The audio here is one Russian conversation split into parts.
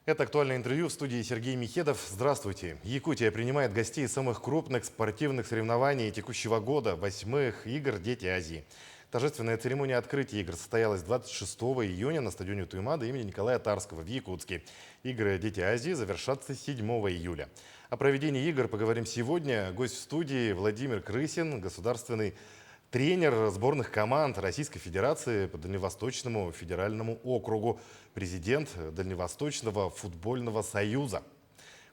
Это актуальное интервью в студии Сергей Михедов. Здравствуйте. Якутия принимает гостей самых крупных спортивных соревнований текущего года, 8-х игр «Дети Азии». Торжественная церемония открытия игр состоялась 26 июня на стадионе Туймада имени Николая Тарского в Якутске. Игры «Дети Азии» завершатся 7 июля. О проведении игр поговорим сегодня. Гость в студии Владимир Крысин, государственный тренер сборных команд Российской Федерации по Дальневосточному федеральному округу, президент Дальневосточного футбольного союза.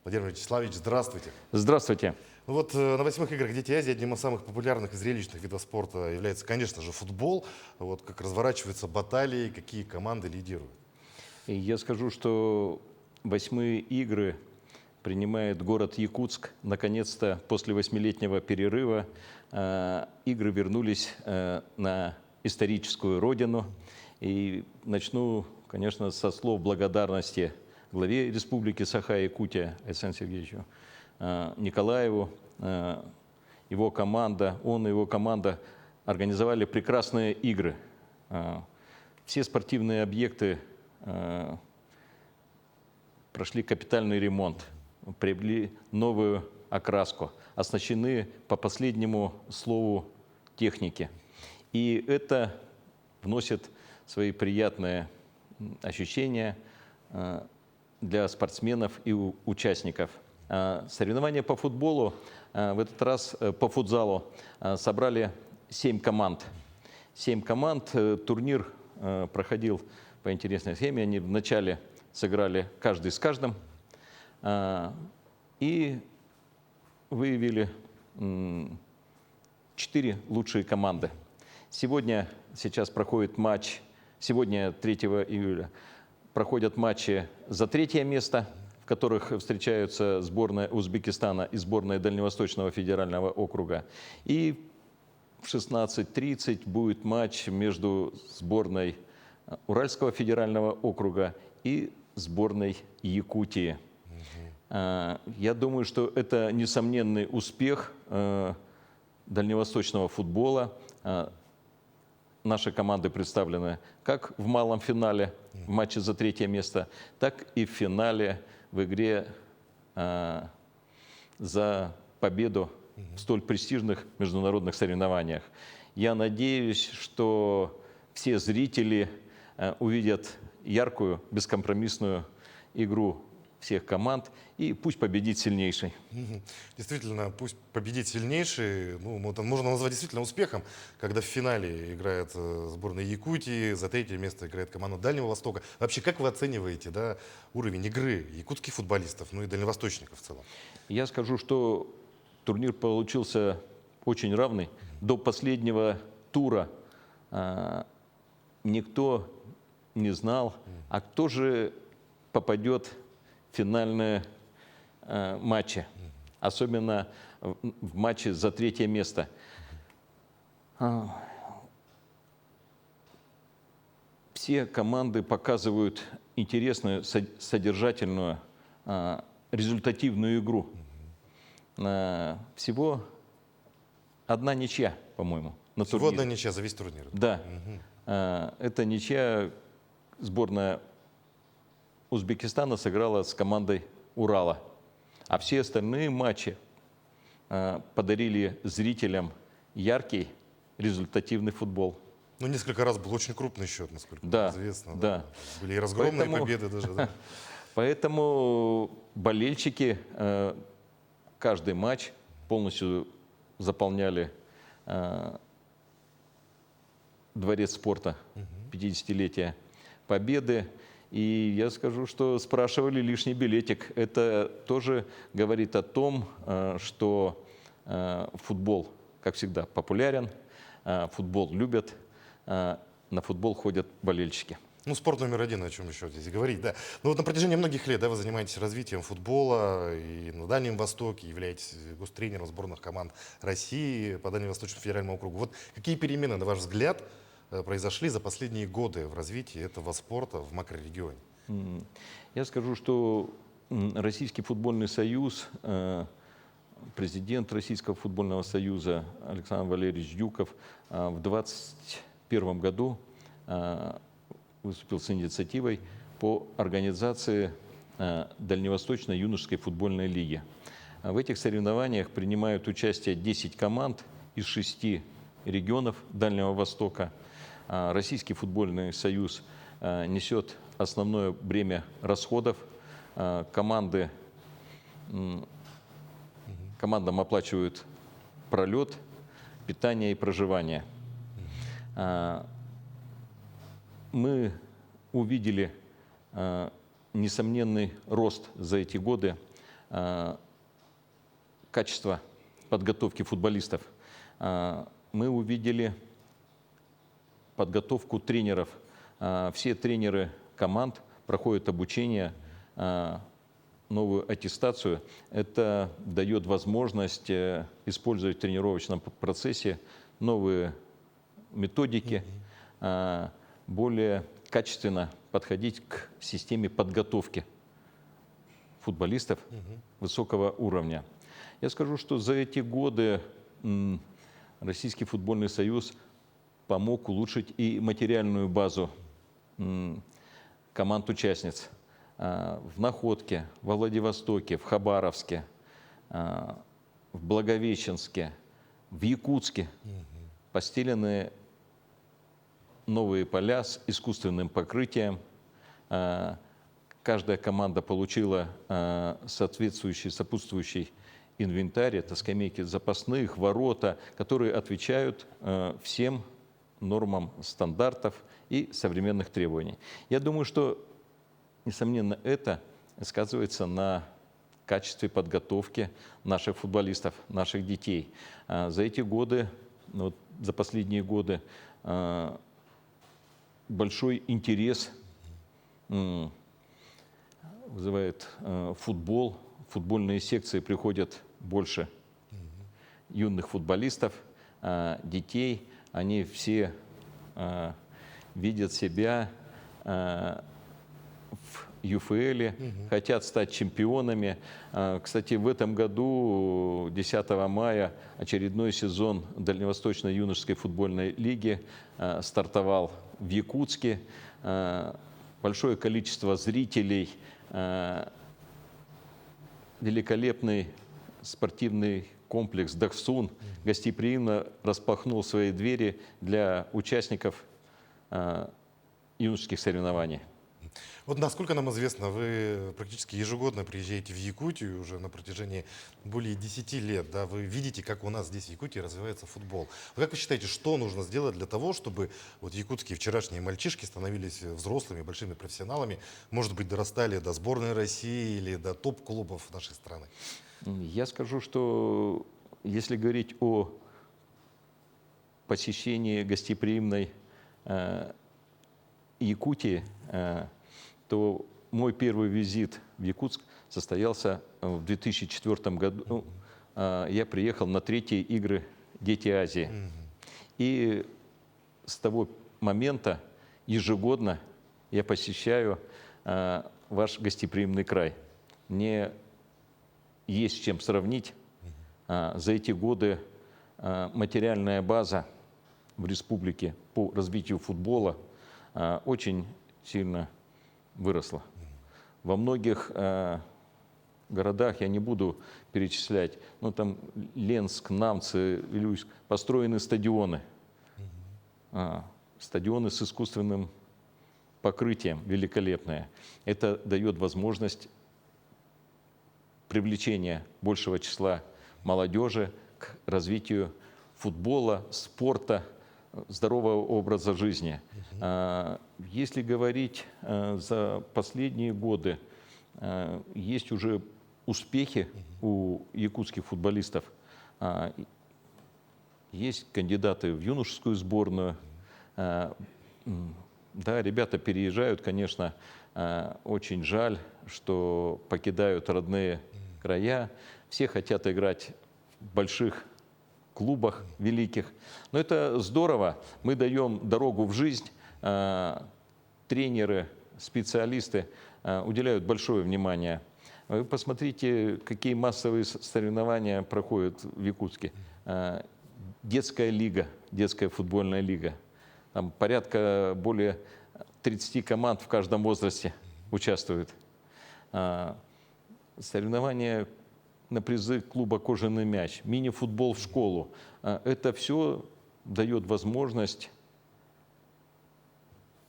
Владимир Вячеславович, здравствуйте. Здравствуйте. Вот на 8-х играх «Дети Азии» одним из самых популярных и зрелищных видов спорта является, конечно же, футбол. Вот как разворачиваются баталии, какие команды лидируют. И я скажу, что 8-е игры принимает город Якутск. Наконец-то после 8-летнего перерыва игры вернулись на историческую родину. И начну, конечно, со слов благодарности главе Республики Саха-Якутия Александру Сергеевичу Николаеву. Его команда, он и его команда организовали прекрасные игры. Все спортивные объекты прошли капитальный ремонт, приобрели новую окраску, оснащены по последнему слову техники. И это вносит свои приятные ощущения для спортсменов и участников. Соревнования по футболу, в этот раз по футзалу, собрали 7 команд. 7 команд. Турнир проходил по интересной схеме. Они вначале сыграли каждый с каждым и выявили 4 лучшие команды. Сейчас проходит матч, сегодня, 3 июля, проходят матчи за 3-е место, в которых встречаются сборная Узбекистана и сборная Дальневосточного федерального округа. И в 16:30 будет матч между сборной Уральского федерального округа и сборной Якутии. Я думаю, что это несомненный успех дальневосточного футбола. Наши команды представлены как в малом финале, в матче за 3-е место, так и в финале в игре за победу в столь престижных международных соревнованиях. Я надеюсь, что все зрители увидят яркую, бескомпромиссную игру всех команд, и пусть победит сильнейший. Действительно, пусть победит сильнейший. Ну, это можно назвать действительно успехом, когда в финале играет сборная Якутии, за 3-е место играет команда Дальнего Востока. Вообще, как вы оцениваете, уровень игры якутских футболистов, ну и дальневосточников в целом? Я скажу, что турнир получился очень равный. До последнего тура никто не знал, а кто же попадет в финальные матчи, особенно в матче за 3-е место. Все команды показывают интересную, содержательную, результативную игру. Всего одна ничья, по-моему, на турнире. Всего одна ничья за весь турнир. Да. Это ничья. Сборная Узбекистана сыграла с командой Урала. А все остальные матчи подарили зрителям яркий, результативный футбол. Ну, несколько раз был очень крупный счет, насколько известно. Да. Были и разгромные победы даже. Да. Поэтому болельщики каждый матч полностью заполняли дворец спорта 50-летия Победы. И я скажу, что спрашивали лишний билетик. Это тоже говорит о том, что футбол, как всегда, популярен, футбол любят, на футбол ходят болельщики. Ну, спорт номер один, о чем еще здесь говорить, да. Ну, вот на протяжении многих лет, вы занимаетесь развитием футбола и на Дальнем Востоке, являетесь гостренером сборных команд России по Дальневосточному федеральному округу. Вот какие перемены, на ваш взгляд, произошли за последние годы в развитии этого спорта в макрорегионе? Я скажу, что Российский футбольный союз, президент Российского футбольного союза Александр Валерьевич Дюков в 2021 году выступил с инициативой по организации Дальневосточной юношеской футбольной лиги. В этих соревнованиях принимают участие 10 команд из 6 регионов Дальнего Востока. Российский футбольный союз несет основное бремя расходов. Командам оплачивают пролет, питание и проживание. Мы увидели несомненный рост за эти годы качества подготовки футболистов. Мы увидели подготовку тренеров. Все тренеры команд проходят обучение, новую аттестацию. Это дает возможность использовать в тренировочном процессе новые методики, более качественно подходить к системе подготовки футболистов высокого уровня. Я скажу, что за эти годы Российский футбольный союз помог улучшить и материальную базу команд-участниц в Находке, во Владивостоке, в Хабаровске, в Благовещенске, в Якутске. Постелены новые поля с искусственным покрытием. Каждая команда получила соответствующий, сопутствующий инвентарь. Это скамейки запасных, ворота, которые отвечают всем нормам стандартов и современных требований. Я думаю, что, несомненно, это сказывается на качестве подготовки наших футболистов, наших детей. За эти годы, за последние годы, большой интерес вызывает футбол. В футбольные секции приходят больше юных футболистов, детей. Они все видят себя в ЮФЛ, хотят стать чемпионами. Кстати, в этом году, 10 мая, очередной сезон Дальневосточной юношеской футбольной лиги стартовал в Якутске. Большое количество зрителей, великолепный спортивный комплекс «Дахсун» гостеприимно распахнул свои двери для участников юношеских соревнований. Вот насколько нам известно, вы практически ежегодно приезжаете в Якутию уже на протяжении более 10 лет. Да? Вы видите, как у нас здесь в Якутии развивается футбол. Как вы считаете, что нужно сделать для того, чтобы вот якутские вчерашние мальчишки становились взрослыми, большими профессионалами, может быть, дорастали до сборной России или до топ-клубов нашей страны? Я скажу, что если говорить о посещении гостеприимной Якутии, то мой первый визит в Якутск состоялся в 2004 году. Я приехал на 3-е игры «Дети Азии». И с того момента ежегодно я посещаю ваш гостеприимный край. Мне есть с чем сравнить. За эти годы материальная база в республике по развитию футбола очень сильно выросла. Во многих городах, я не буду перечислять, но там Ленск, Намцы, Вилюйск, построены стадионы. Стадионы с искусственным покрытием великолепные. Это дает возможность привлечения большего числа молодежи к развитию футбола, спорта, здорового образа жизни. Если говорить за последние годы, есть уже успехи у якутских футболистов. Есть кандидаты в юношескую сборную. Да, ребята переезжают, конечно, очень жаль, что покидают родные края. Все хотят играть в больших клубах великих. Но это здорово. Мы даем дорогу в жизнь. Тренеры, специалисты уделяют большое внимание. Вы посмотрите, какие массовые соревнования проходят в Якутске. Детская лига, детская футбольная лига. Там порядка более 30 команд в каждом возрасте участвуют. Соревнования на призы клуба «Кожаный мяч», мини-футбол в школу. Это все дает возможность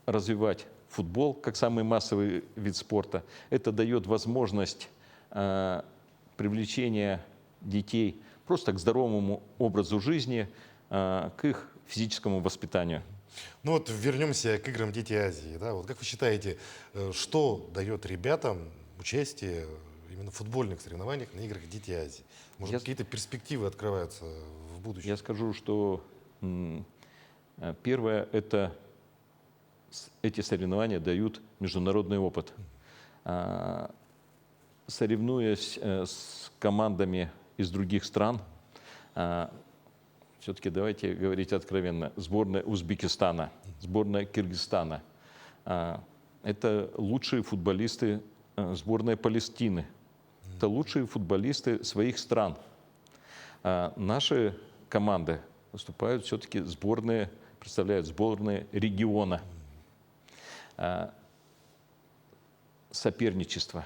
развивать футбол как самый массовый вид спорта. Это дает возможность привлечения детей просто к здоровому образу жизни, к их физическому воспитанию. Ну вот вернемся к играм «Дети Азии». Да? Вот как вы считаете, что дает ребятам участие именно в футбольных соревнованиях на играх «Дети Азии»? Может, какие-то перспективы открываются в будущем? Я скажу, что первое – это эти соревнования дают международный опыт. Соревнуясь с командами из других стран, все-таки давайте говорить откровенно, сборная Узбекистана, сборная Кыргызстана – это лучшие футболисты сборной Палестины, это лучшие футболисты своих стран. Наши команды выступают все-таки сборные, представляют сборные региона. Соперничество,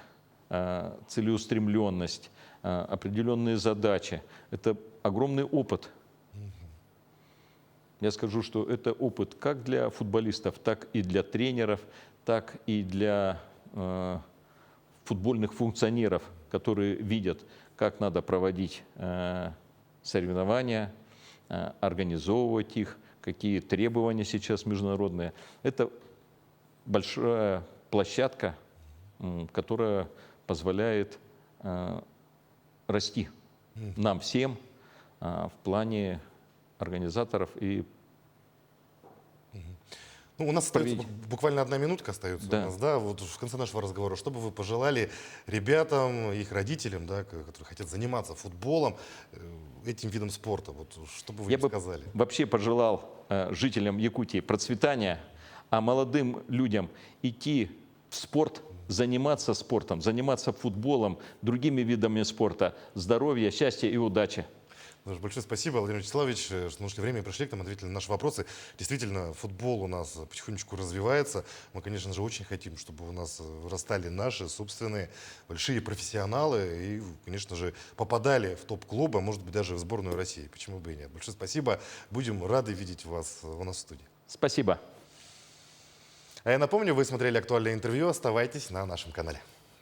целеустремленность, определенные задачи – это огромный опыт. Я скажу, что это опыт как для футболистов, так и для тренеров, так и для футбольных функционеров, которые видят, как надо проводить соревнования, организовывать их, какие требования сейчас международные. Это большая площадка, которая позволяет расти нам всем в плане организаторов и Ну, у нас остается буквально 1 минутка остается Да. у нас, да, вот в конце нашего разговора. Что бы вы пожелали ребятам, их родителям, да, которые хотят заниматься футболом, этим видом спорта? Вот что бы вы Я им бы сказали? вообще пожелал жителям Якутии процветания, а молодым людям идти в спорт, заниматься спортом, заниматься футболом, другими видами спорта, здоровья, счастья и удачи. Большое спасибо, Владимир Вячеславович, что нашли время и пришли к нам, ответили на наши вопросы. Действительно, футбол у нас потихонечку развивается. Мы, конечно же, очень хотим, чтобы у нас вырастали наши собственные большие профессионалы и, конечно же, попадали в топ-клубы, а может быть, даже в сборную России. Почему бы и нет? Большое спасибо. Будем рады видеть вас у нас в студии. Спасибо. А я напомню, вы смотрели актуальное интервью. Оставайтесь на нашем канале.